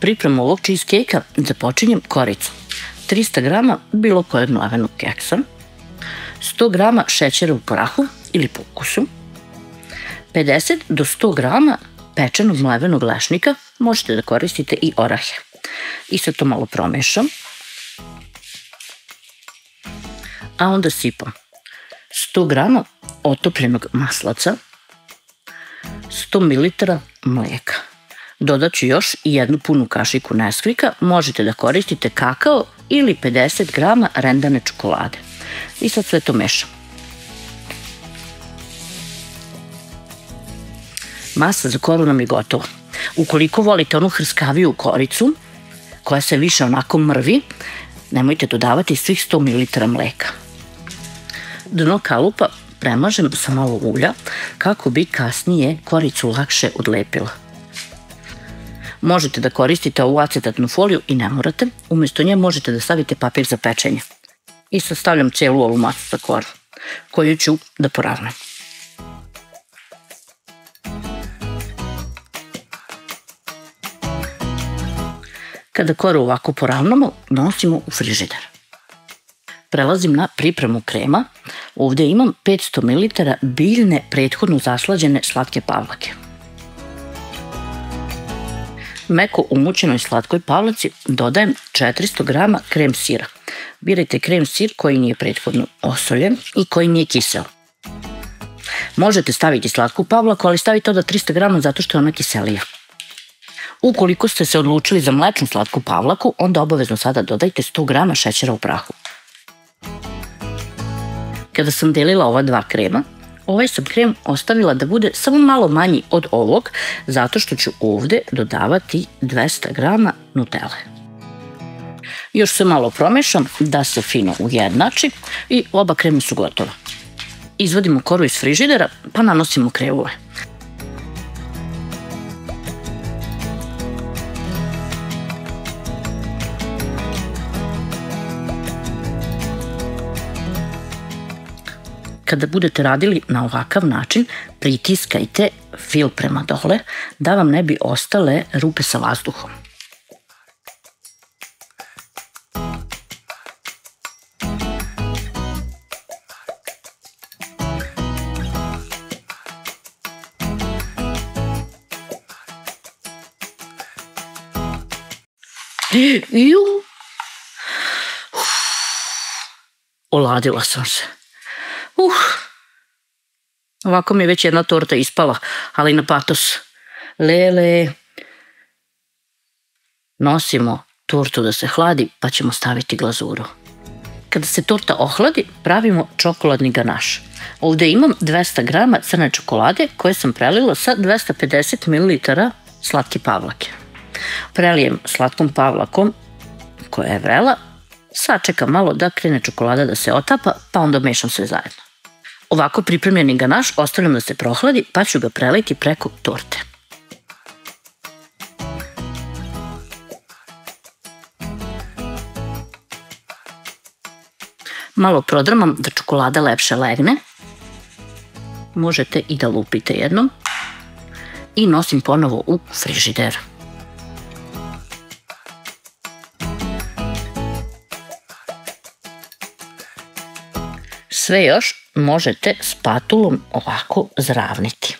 pripremu ovog cheesecake-a započinjem koricom. 300 grama bilo kojeg mlevenog keksa, 100 grama šećera u prahu ili po ukusu, 50 do 100 grama pečenog mlevenog lešnika, možete da koristite i orahe. I sad to malo promešam. A onda sipam 100 grama otopljenog maslaca, 100 ml mlijeka. Dodat ću još i jednu punu kašiku Nesquika, možete da koristite kakao ili 50 grama rendane čokolade. I sad sve to mešam. Masa za koru nam je gotova. Ukoliko volite onu hrskaviju koricu, koja se više onako mrvi, nemojte dodavati svih 100 ml mleka. Dno kalupa premažem sa malo ulja kako bi kasnije koricu lakše odlepila. Možete da koristite ovu acetatnu foliju i ne morate, umjesto nje možete da stavite papir za pečenje. I sad stavljam celu ovu masu za koru, koju ću da poravnam. Kada koru ovako poravnamo, nosimo u frižider. Prelazim na pripremu krema. Ovdje imam 500 ml biljne prethodno zaslađene slatke pavlake. Meko umućenoj slatkoj pavlaci dodajem 400 grama krem sira. Birajte krem sir koji nije prethodno osoljen i koji nije kiseo. Možete staviti slatku pavlaku, ali stavite onda 300 grama zato što je ona kiselija. Ukoliko ste se odlučili za mlečnu slatku pavlaku, onda obavezno sada dodajte 100 grama šećera u prahu. Kada sam delila ova dva krema, ovaj sam krem ostavila da bude samo malo manji od ovog, zato što ću ovdje dodavati 200 grama Nutelle. Još se malo promešam da se fino ujednači i oba krema su gotova. Izvadimo koru iz frižidera pa nanosimo krevule. Kada budete radili na ovakav način, pritiskajte fil prema dole da vam ne bi ostale rupe sa vazduhom. Oladila sam se. Ovako mi je već jedna torta ispala, ali na patos. Lele. Nosimo tortu da se hladi, pa ćemo staviti glazuru. Kada se torta ohladi, pravimo čokoladni ganaš. Ovdje imam 200 grama crne čokolade koje sam prelila sa 250 ml slatke pavlake. Prelijem slatkom pavlakom koja je vrela, sačekam malo da krene čokolada da se otapa, pa onda mešam sve zajedno. Ovako pripremljeni ganaš ostavljam da se prohladi, pa ću ga preliti preko torte. Malo prodrmam da čokolada lepše legne. Možete i da lupite jednom. I nosim ponovo u frižider. Sve još možete spatulom ovako zravniti.